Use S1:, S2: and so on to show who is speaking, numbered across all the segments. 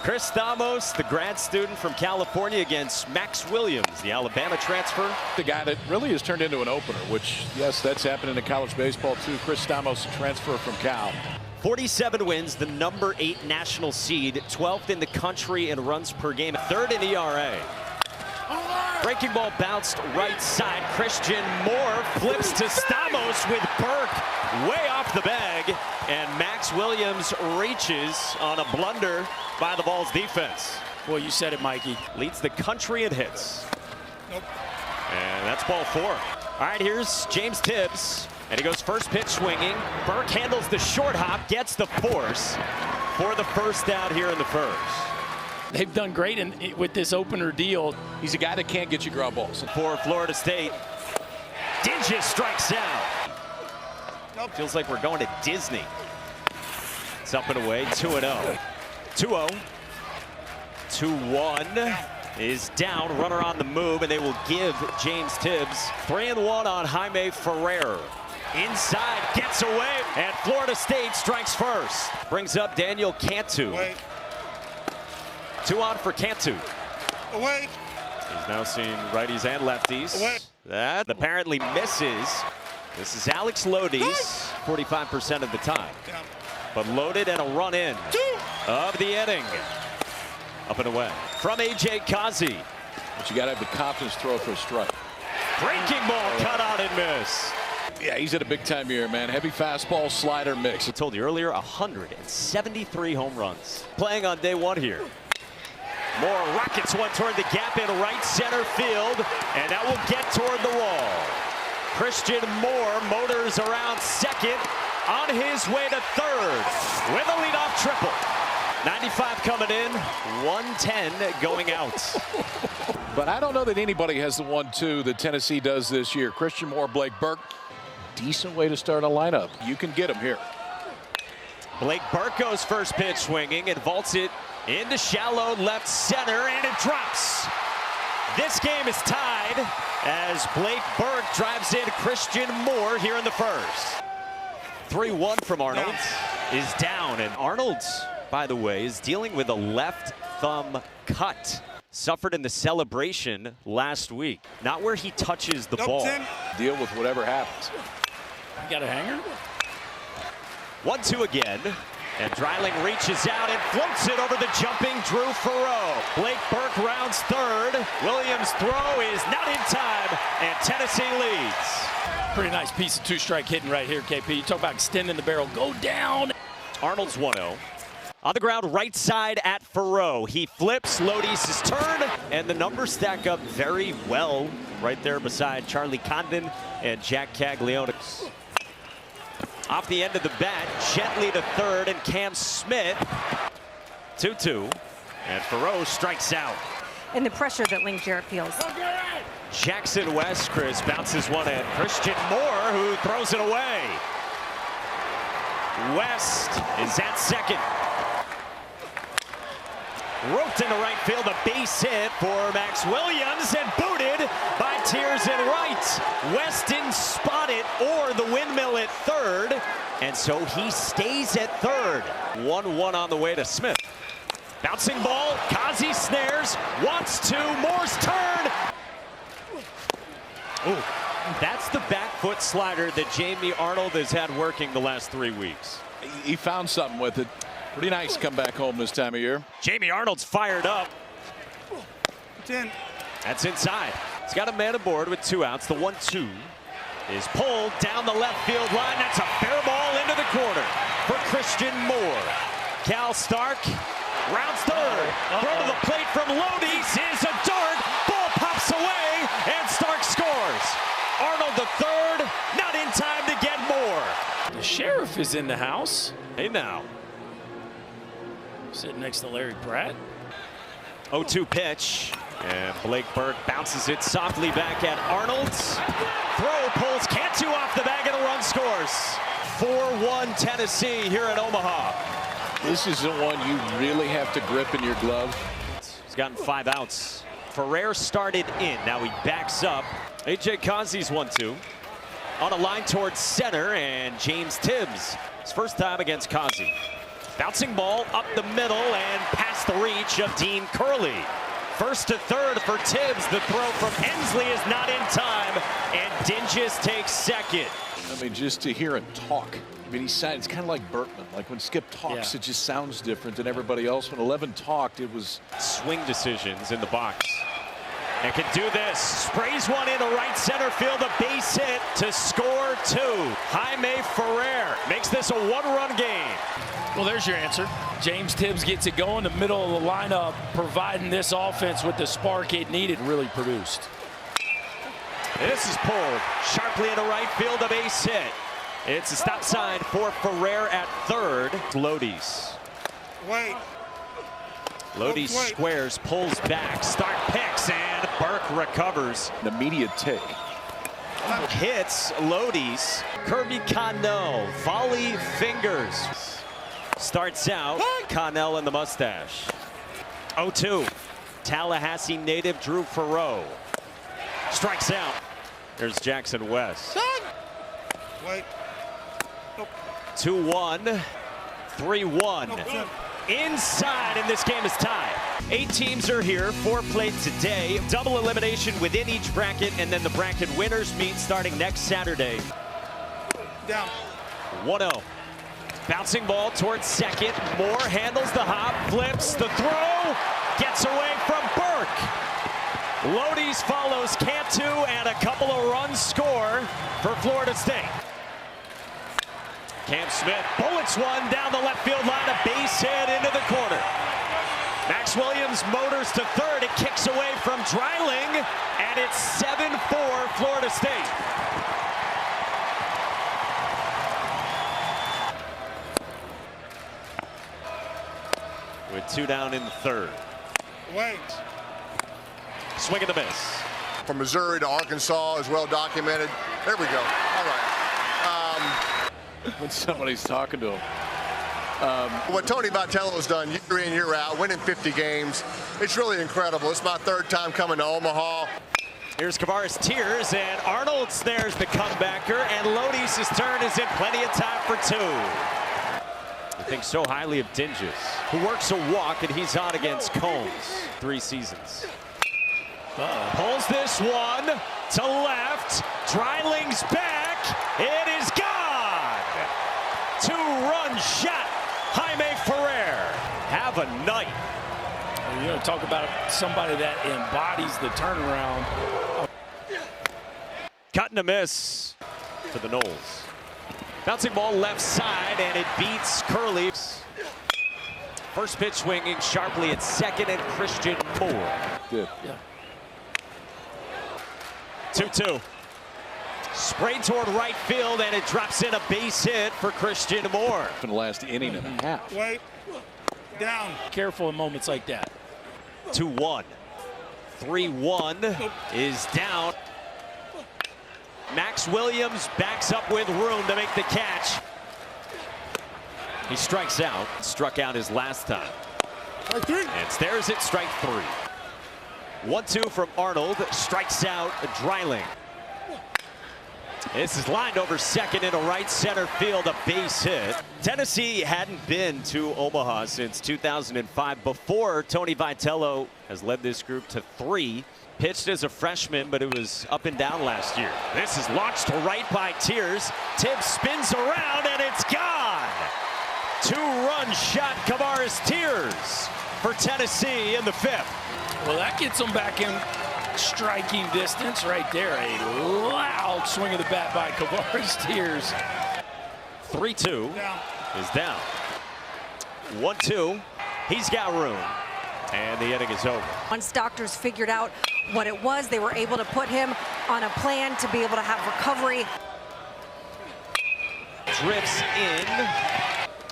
S1: Chris Thamos, the grad student from California, against Max Williams, the Alabama transfer.
S2: The guy that really has turned into an opener, which, yes, that's happening in college baseball too. Chris Thamos, transfer from Cal.
S1: 47 wins, the number 8 national seed, 12th in the country in runs per game, 3rd in ERA. Breaking ball bounced right side. Christian Moore flips to Stamos with Burke way off the bag. And Max Williams reaches on a blunder by the Vols defense.
S3: Well, you said it, Mikey.
S1: Leads the country in hits.
S3: Nope.
S1: And that's ball 4. All right, here's James Tibbs. And he goes first pitch swinging. Burke handles the short hop, gets the force for the first out here in the first.
S3: They've done great with this opener deal.
S2: He's a guy that can't get you ground balls.
S1: For Florida State, Dinges strikes out. Nope. Feels like we're going to Disney. It's up and away, 2-0. 2-0. 2-1 is down, runner on the move, and they will give James Tibbs 3-1 on Jaime Ferrer. Inside, gets away, and Florida State strikes first. Brings up Daniel Cantu.
S4: Wait.
S1: 2 on for Cantu.
S4: Wait.
S1: He's now seen righties and lefties.
S4: Wait.
S1: That apparently misses. This is Alex Lodi's 45% of the time. But loaded and a run in of the inning. Up and away from A.J. Kazi.
S2: But you got to have the confidence throw for a strike.
S1: Breaking ball cut out and miss.
S2: Yeah, he's at a big time year, man. Heavy fastball, slider mix.
S1: I told you earlier, 173 home runs. Playing on day 1 here. Moore rockets one toward the gap in right center field, and that will get toward the wall. Christian Moore motors around second, on his way to third with a leadoff triple. 95 coming in, 110 going out.
S2: But I don't know that anybody has the 1-2 that Tennessee does this year. Christian Moore, Blake Burke, decent way to start a lineup. You can get him here.
S1: Blake Burke goes first pitch swinging and vaults it into shallow left center, and it drops. This game is tied as Blake Burke drives in Christian Moore here in the first. 3-1 from Arnold is down, and Arnold, by the way, is dealing with a left thumb cut. Suffered in the celebration last week. Not where he touches the ball.
S2: Deal with whatever happens.
S3: You got a hanger?
S1: 1-2 again. And Dreiling reaches out and floats it over the jumping Drew Farrow. Blake Burke rounds third. Williams' throw is not in time, and Tennessee leads.
S3: Pretty nice piece of 2-strike hitting right here, KP. You talk about extending the barrel. Go down.
S1: Arnold's 1-0. On the ground, right side at Farrow. He flips, Lodi's turn, and the numbers stack up very well right there beside Charlie Condon and Jack Caglione. Off the end of the bat, gently to third, and Cam Smith. 2-2, and Farrow strikes out.
S5: And the pressure that Link Jarrett feels.
S1: Jackson West, Chris, bounces one at Christian Moore, who throws it away. West is at second. Roped into right field, a base hit for Max Williams, and booted by Tears in right. West didn't spot it or the windmill at third, and so he stays at third. 1-1 on the way to Smith. Bouncing ball, Kazi snares, wants to, Moore's turn. Ooh, that's the back foot slider that Jamie Arnold has had working the last 3 weeks.
S2: He found something with it. Pretty nice come back home this time of year.
S1: Jamie Arnold's fired up.
S4: It's in.
S1: That's inside. He's got a man aboard with 2 outs. The 1-2 is pulled down the left field line. That's a fair ball into the corner for Christian Moore. Cal Stark rounds third. Throw to the plate from Lodi's is a dart. Ball pops away, and Stark scores. Arnold the third, not in time to get Moore.
S3: The sheriff is in the house.
S1: Hey now.
S3: Sitting next to Larry Pratt.
S1: 0-2 pitch, and Blake Burke bounces it softly back at Arnold's. Throw pulls Cantu off the bag, and a run scores. 4-1 Tennessee here in Omaha.
S2: This is the one you really have to grip in your glove.
S1: He's gotten 5 outs. Ferrer started in, now he backs up. A.J. Kazi's 1-2. On a line towards center, and James Tibbs, his first time against Kazi. Bouncing ball up the middle and past the reach. reach of Dean Curley. First to third for Tibbs. The throw from Hensley is not in time, and Dinges takes second.
S2: I mean, just to hear him talk. I mean, it's kind of like Bertman. Like when Skip talks, It just sounds different than everybody else. When 11 talked, it was
S1: swing decisions in the box. And can do this. Sprays one into right center field. A base hit to score two. Jaime Ferrer makes this a one-run game.
S3: Well, there's your answer. James Tibbs gets it going in the middle of the lineup, providing this offense with the spark it needed, really produced.
S1: This is pulled sharply into right field, a base hit. It's a stop sign for Ferrer at third. Lodies.
S4: Wait.
S1: Lodies squares, pulls back, start picks, and Burke recovers.
S2: an immediate take.
S1: Hits Lodies. Kirby Connell, volley fingers. Starts out, Connell in the mustache. 0-2. Tallahassee native Drew Farrow. Strikes out. There's Jackson West.
S4: Wait.
S1: 2-1. 3-1. Inside, and this game is tied. 8 teams are here, 4 played today. Double elimination within each bracket, and then the bracket winners meet starting next Saturday.
S4: Down.
S1: 1-0. Bouncing ball towards second. Moore handles the hop, flips the throw, gets away from Burke. Lodies follows Cantu, and a couple of runs score for Florida State. Cam Smith bullets one down the left field line, a base hit into the corner. Max Williams motors to third. It kicks away from Dreiling, and it's 7-4 Florida State. With 2 down in the third.
S4: Wait.
S1: Swing and a miss.
S6: From Missouri to Arkansas is well documented. There we go. All right.
S2: When somebody's talking to him.
S6: What Tony Vitello's done year in, year out, winning 50 games, it's really incredible. It's my 3rd time coming to Omaha.
S1: Here's Kavaris Tears, and Arnold snares the comebacker, and Lodies' turn is in, plenty of time for 2. I think so highly of Dinges, who works a walk, and he's on against Combs. 3 seasons. Pulls this one to left. Dreiling's back. It is gone. 2-run shot. Jaime Ferrer. Have a night.
S3: You know, talk about somebody that embodies the turnaround.
S1: Cut and a miss for the Noles. Bouncing ball left side, and it beats Curley. First pitch swinging sharply at second, and Christian Moore.
S2: Good.
S3: Yeah.
S1: 2-2. Sprayed toward right field, and it drops in a base hit for Christian Moore.
S2: For the last inning and a half.
S4: Wait. Down.
S3: Careful in moments like that.
S1: 2-1. 3-1 is down. Max Williams backs up with room to make the catch. He strikes out. Struck out his last time.
S4: Strike 3.
S1: And there's it, strike 3. 1-2 from Arnold. Strikes out Dreiling. This is lined over second into right center field, a base hit. Tennessee hadn't been to Omaha since 2005. Before, Tony Vitello has led this group to 3. Pitched as a freshman, but it was up and down last year. This is launched to right by Tears. Tibbs spins around, and it's gone. 2-run shot, Kavaris Tears for Tennessee in the 5th.
S3: Well, that gets them back in striking distance right there. A loud swing of the bat by Kavaris Tears.
S1: 3-2
S4: Down.
S1: is down. 1-2. He's got room. And the inning is over.
S5: Once doctors figured out what it was, they were able to put him on a plan to be able to have recovery.
S1: Drifts in.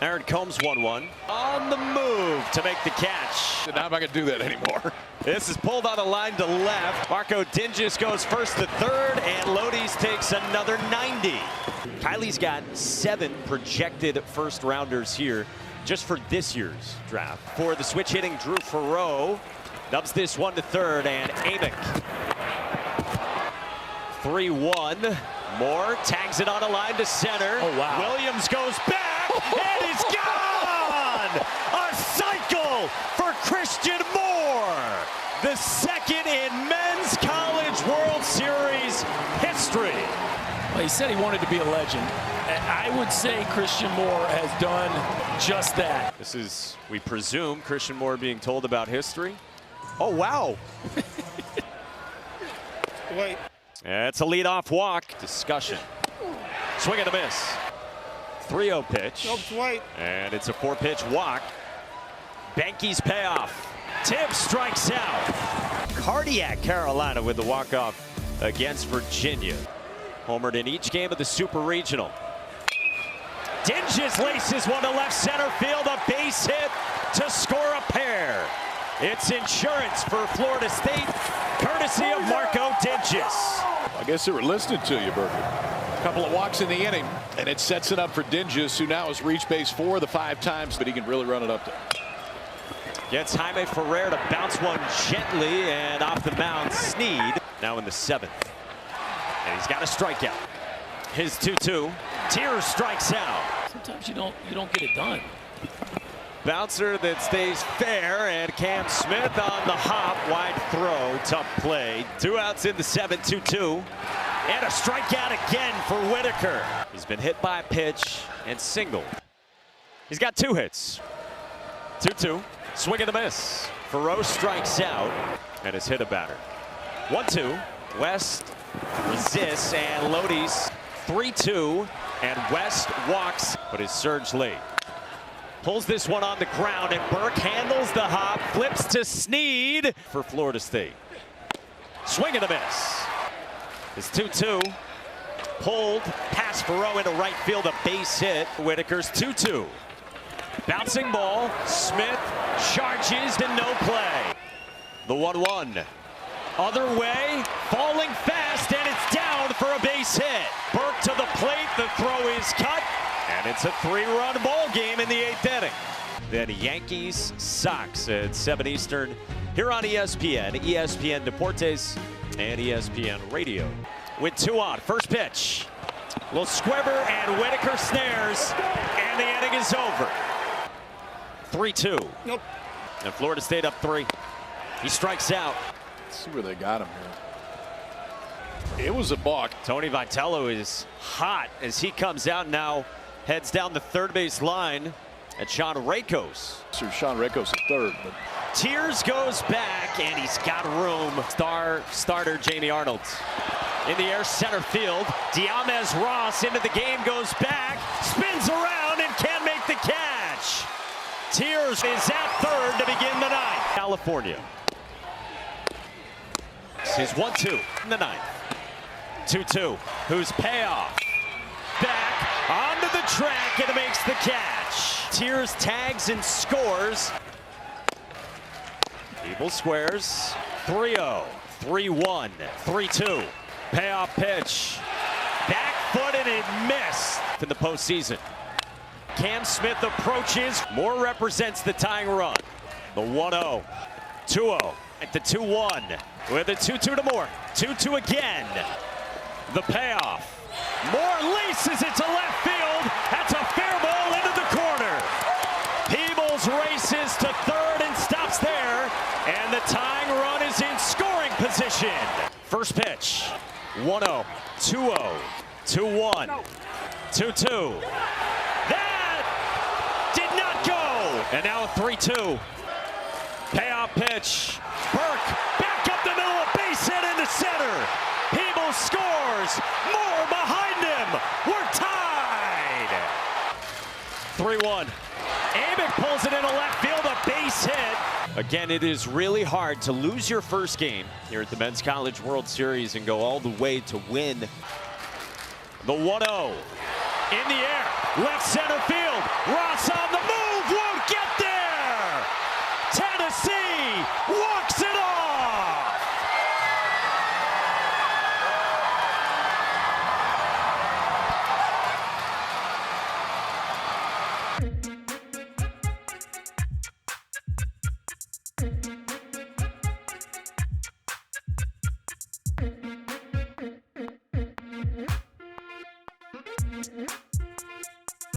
S1: Aaron Combs 1-1. On the move to make the catch.
S2: Now I'm not going to do that anymore.
S1: This is pulled on a line to left. Marco Dinges goes first to third, and Lodies takes another 90. Kylie's got 7 projected first rounders here just for this year's draft. For the switch hitting Drew Farrow, dubs this one to third, and Amick. 3-1. Moore tags it on a line to center.
S3: Oh, wow.
S1: Williams goes back, and it's gone! A cycle for Christian Moore, the second in Men's College World Series history.
S3: Well, he said he wanted to be a legend. I would say Christian Moore has done just that.
S1: This is, we presume, Christian Moore being told about history. Oh, wow.
S4: Wait.
S1: It's a leadoff walk. Discussion. Swing and a miss. 3-0 pitch.
S4: Nope, wait.
S1: And it's a 4-pitch walk. Banky's payoff. Tibbs strikes out. Cardiac Carolina with the walk-off against Virginia. Homered in each game of the Super Regional. Dinges laces one to left center field. A base hit to score a pair. It's insurance for Florida State, courtesy of Marco Dinges.
S2: I guess they were listening to you, Burger. A couple of walks in the inning, and it sets it up for Dinges, who now has reached base 4 of the 5 times, but he can really run it up there.
S1: Gets Jaime Ferrer to bounce one gently, and off the mound, Sneed, now in the 7th. And he's got a strikeout. His 2-2. Tiers strikes out.
S3: Sometimes you don't get it done.
S1: Bouncer that stays fair, and Cam Smith on the hop. Wide throw, tough play. 2 outs in the 7th, 2-2. And a strikeout again for Whitaker. He's been hit by a pitch and singled. He's got 2 hits. 2-2. Swing and a miss. Ferreau strikes out and has hit a batter. 1-2. West resists, and Lodi's 3-2, and West walks, but is surged late. Pulls this one on the ground, and Burke handles the hop, flips to Sneed for Florida State. Swing and a miss. It's 2-2. Pulled past Ferreau into right field, a base hit. Whitaker's 2-2. Bouncing ball. Smith charges and no play. The 1-1. Other way, falling fast, and it's down for a base hit. Burke to the plate, the throw is cut, and it's a 3-run ball game in the 8th inning. Then Yankees, Sox at 7 Eastern here on ESPN, ESPN Deportes, and ESPN Radio. With 2 on, first pitch. Little squibber, and Whitaker snares, and the inning is over. 3-2.
S4: Nope.
S1: And Florida State up 3. He strikes out.
S2: Let's see where they got him here. It was a balk.
S1: Tony Vitello is hot as he comes out now, heads down the third base line at Sean Rakos.
S2: So Sean Rakos at third. But
S1: Tiers goes back, and he's got room. Starter Jamie Arnold in the air, center field. Diamez Ross into the game, goes back, spins around, and can't make the catch. Tiers is at third to begin the 9th. California. His 1-2 in the 9th. 2-2. Who's payoff? Back onto the track, and makes the catch. Tiers tags and scores. Evil squares. 3-0. 3-1. 3-2. Payoff pitch. Back foot, and it missed in the postseason. Cam Smith approaches. Moore represents the tying run. The 1-0. 2-0. At the 2-1. With a 2-2 to Moore. 2-2 again. The payoff. Moore laces it to left field. That's a fair ball into the corner. Peebles races to third and stops there. And the tying run is in scoring position. First pitch. 1-0. 2-0. 2-1. 2-2. That did not go. And now a 3-2. Payoff pitch. Burke back up the middle, a base hit into center. Peebles scores. Moore behind him. We're tied. 3-1. Amick pulls it into left field, a base hit. Again, it is really hard to lose your first game here at the Men's College World Series and go all the way to win. The 1-0 in the air, left center field. Ross on the move.